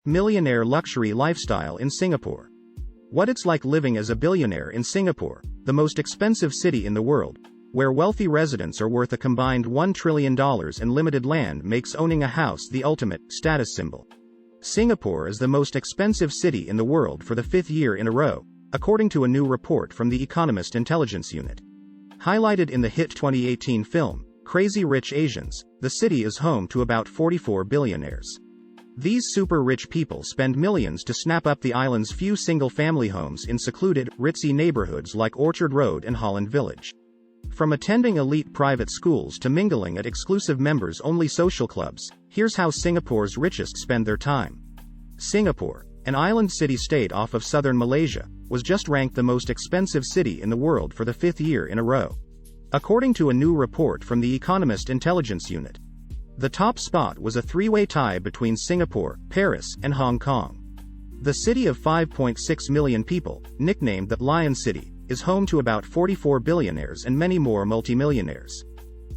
Millionaire luxury lifestyle in Singapore. What it's like living as a billionaire in Singapore, the most expensive city in the world, where wealthy residents are worth a combined $1 trillion and limited land makes owning a house the ultimate status symbol. Singapore is the most expensive city in the world for the fifth year in a row, according to a new report from the Economist Intelligence Unit. Highlighted in the hit 2018 film, Crazy Rich Asians, the city is home to about 44 billionaires. These super rich people spend millions to snap up the island's few single-family homes in secluded, ritzy neighborhoods like Orchard Road and Holland Village. From attending elite private schools to mingling at exclusive members-only social clubs, here's how Singapore's richest spend their time. Singapore, an island city-state off of southern Malaysia, was just ranked the most expensive city in the world for the fifth year in a row. According to a new report from the Economist Intelligence Unit, the top spot was a three-way tie between Singapore, Paris, and Hong Kong. The city of 5.6 million people, nicknamed the Lion City, is home to about 44 billionaires and many more multimillionaires.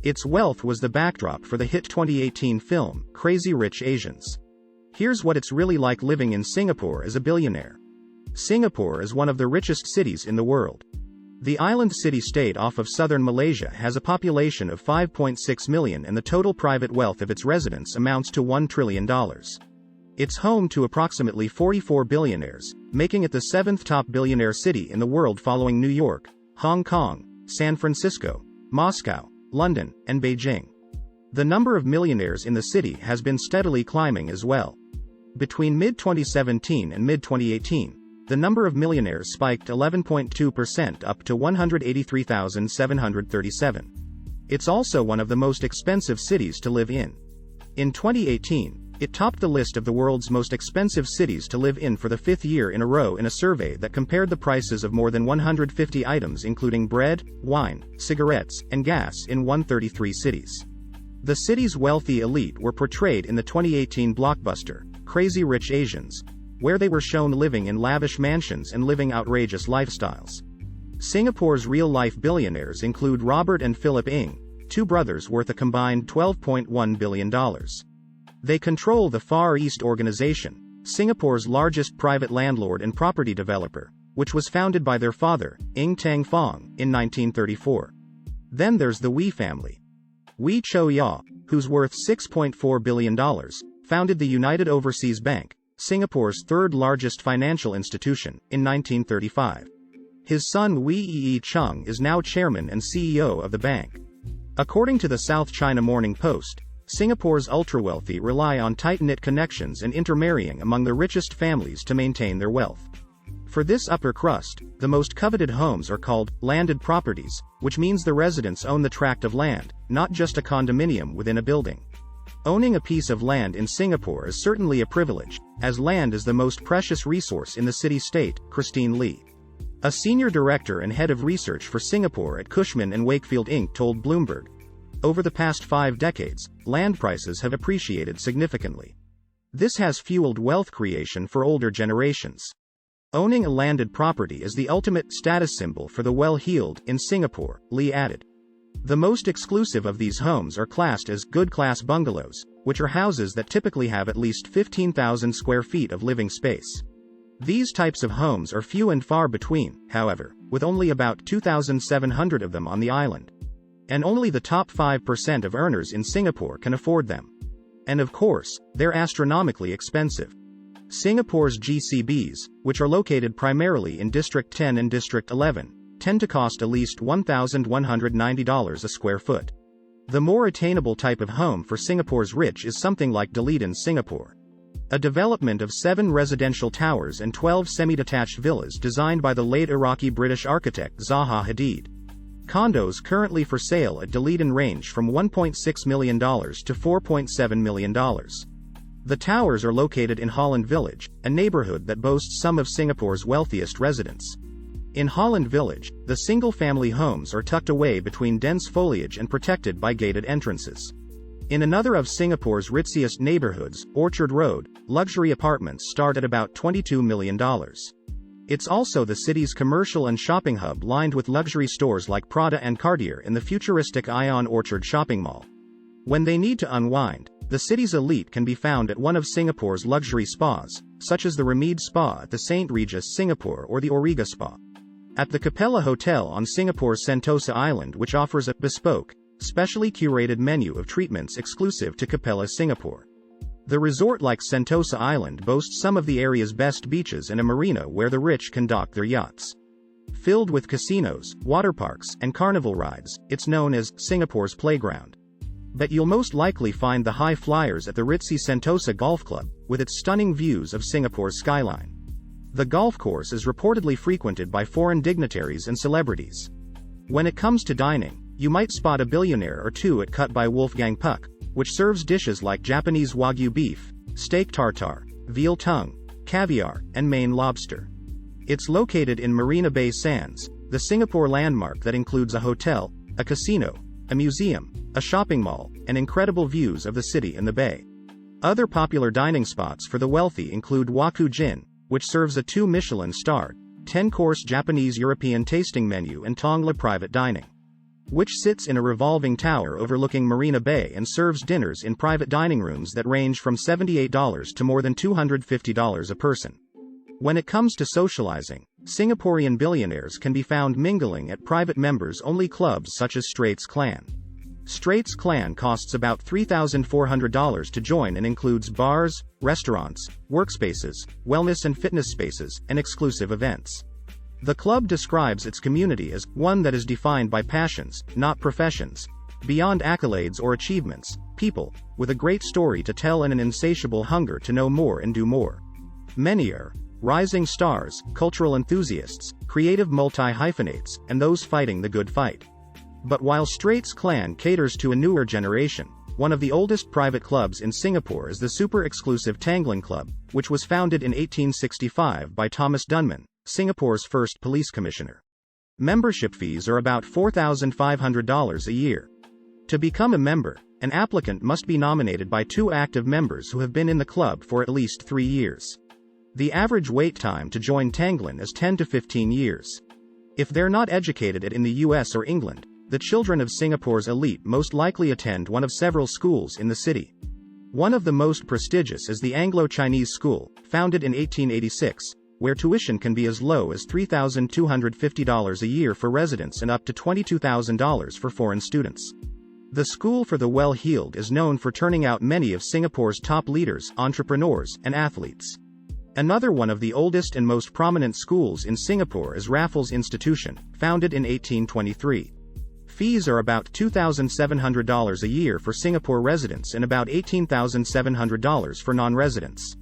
Its wealth was the backdrop for the hit 2018 film, Crazy Rich Asians. Here's what it's really like living in Singapore as a billionaire. Singapore is one of the richest cities in the world. The island city-state off of southern Malaysia has a population of 5.6 million and the total private wealth of its residents amounts to $1 trillion. It's home to approximately 44 billionaires, making it the seventh top billionaire city in the world following New York, Hong Kong, San Francisco, Moscow, London, and Beijing. The number of millionaires in the city has been steadily climbing as well. Between mid-2017 and mid-2018, the number of millionaires spiked 11.2% up to 183,737. It's also one of the most expensive cities to live in. In 2018, it topped the list of the world's most expensive cities to live in for the fifth year in a row in a survey that compared the prices of more than 150 items including bread, wine, cigarettes, and gas in 133 cities. The city's wealthy elite were portrayed in the 2018 blockbuster, Crazy Rich Asians, where they were shown living in lavish mansions and living outrageous lifestyles. Singapore's real-life billionaires include Robert and Philip Ng, two brothers worth a combined $12.1 billion. They control the Far East Organization, Singapore's largest private landlord and property developer, which was founded by their father, Ng Teng Fong, in 1934. Then there's the Wee family. Wee Cho Yaw, who's worth $6.4 billion, founded the United Overseas Bank, Singapore's third-largest financial institution, in 1935. His son Wee Ee Chung is now chairman and CEO of the bank. According to the South China Morning Post, Singapore's ultra-wealthy rely on tight-knit connections and intermarrying among the richest families to maintain their wealth. For this upper crust, the most coveted homes are called landed properties, which means the residents own the tract of land, not just a condominium within a building. Owning a piece of land in Singapore is certainly a privilege, as land is the most precious resource in the city-state, Christine Lee, a senior director and head of research for Singapore at Cushman & Wakefield Inc., told Bloomberg. Over the past 5 decades, land prices have appreciated significantly. This has fueled wealth creation for older generations. Owning a landed property is the ultimate status symbol for the well-heeled in Singapore, Lee added. The most exclusive of these homes are classed as good-class bungalows, which are houses that typically have at least 15,000 square feet of living space. These types of homes are few and far between, however, with only about 2,700 of them on the island. And only the top 5% of earners in Singapore can afford them. And of course, they're astronomically expensive. Singapore's GCBs, which are located primarily in District 10 and District 11, tend to cost at least $1,190 a square foot. The more attainable type of home for Singapore's rich is something like Dunedin, Singapore. A development of 7 residential towers and 12 semi-detached villas designed by the late Iraqi-British architect Zaha Hadid. Condos currently for sale at Dunedin range from $1.6 million to $4.7 million. The towers are located in Holland Village, a neighborhood that boasts some of Singapore's wealthiest residents. In Holland Village, the single-family homes are tucked away between dense foliage and protected by gated entrances. In another of Singapore's ritziest neighborhoods, Orchard Road, luxury apartments start at about $22 million. It's also the city's commercial and shopping hub lined with luxury stores like Prada and Cartier in the futuristic Ion Orchard shopping mall. When they need to unwind, The city's elite can be found at one of Singapore's luxury spas, such as the Remede Spa at the St. Regis Singapore or the Auriga Spa. At the Capella Hotel on Singapore's Sentosa Island, which offers a bespoke, specially curated menu of treatments exclusive to Capella Singapore. The resort, like Sentosa Island, boasts some of the area's best beaches and a marina where the rich can dock their yachts. Filled with casinos, water parks, and carnival rides, it's known as Singapore's playground. But you'll most likely find the high flyers at the ritzy Sentosa Golf Club, with its stunning views of Singapore's skyline. The golf course is reportedly frequented by foreign dignitaries and celebrities. When it comes to dining, you might spot a billionaire or two at Cut by Wolfgang Puck, which serves dishes like Japanese Wagyu beef, steak tartare, veal tongue, caviar, and Maine lobster. It's located in Marina Bay Sands, the Singapore landmark that includes a hotel, a casino, a museum, a shopping mall, and incredible views of the city and the bay. Other popular dining spots for the wealthy include Waku Jin, which serves a 2 Michelin-starred, 10-course Japanese-European tasting menu, and Tongla Private Dining, which sits in a revolving tower overlooking Marina Bay and serves dinners in private dining rooms that range from $78 to more than $250 a person. When it comes to socializing, Singaporean billionaires can be found mingling at private members-only clubs such as Straits Clan. Straits Clan costs about $3,400 to join and includes bars, restaurants, workspaces, wellness and fitness spaces, and exclusive events. The club describes its community as one that is defined by passions, not professions. Beyond accolades or achievements, people, with a great story to tell and an insatiable hunger to know more and do more. Many are rising stars, cultural enthusiasts, creative multi-hyphenates, and those fighting the good fight. But while Straits Clan caters to a newer generation, one of the oldest private clubs in Singapore is the super-exclusive Tanglin Club, which was founded in 1865 by Thomas Dunman, Singapore's first police commissioner. Membership fees are about $4,500 a year. To become a member, an applicant must be nominated by 2 active members who have been in the club for at least 3 years. The average wait time to join Tanglin is 10 to 15 years. If they're not educated in the US or England, the children of Singapore's elite most likely attend one of several schools in the city. One of the most prestigious is the Anglo-Chinese School, founded in 1886, where tuition can be as low as $3,250 a year for residents and up to $22,000 for foreign students. The School for the Well-Heeled is known for turning out many of Singapore's top leaders, entrepreneurs, and athletes. Another one of the oldest and most prominent schools in Singapore is Raffles Institution, founded in 1823. Fees are about $2,700 a year for Singapore residents and about $18,700 for non-residents.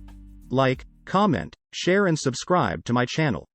Like, comment, share and subscribe to my channel.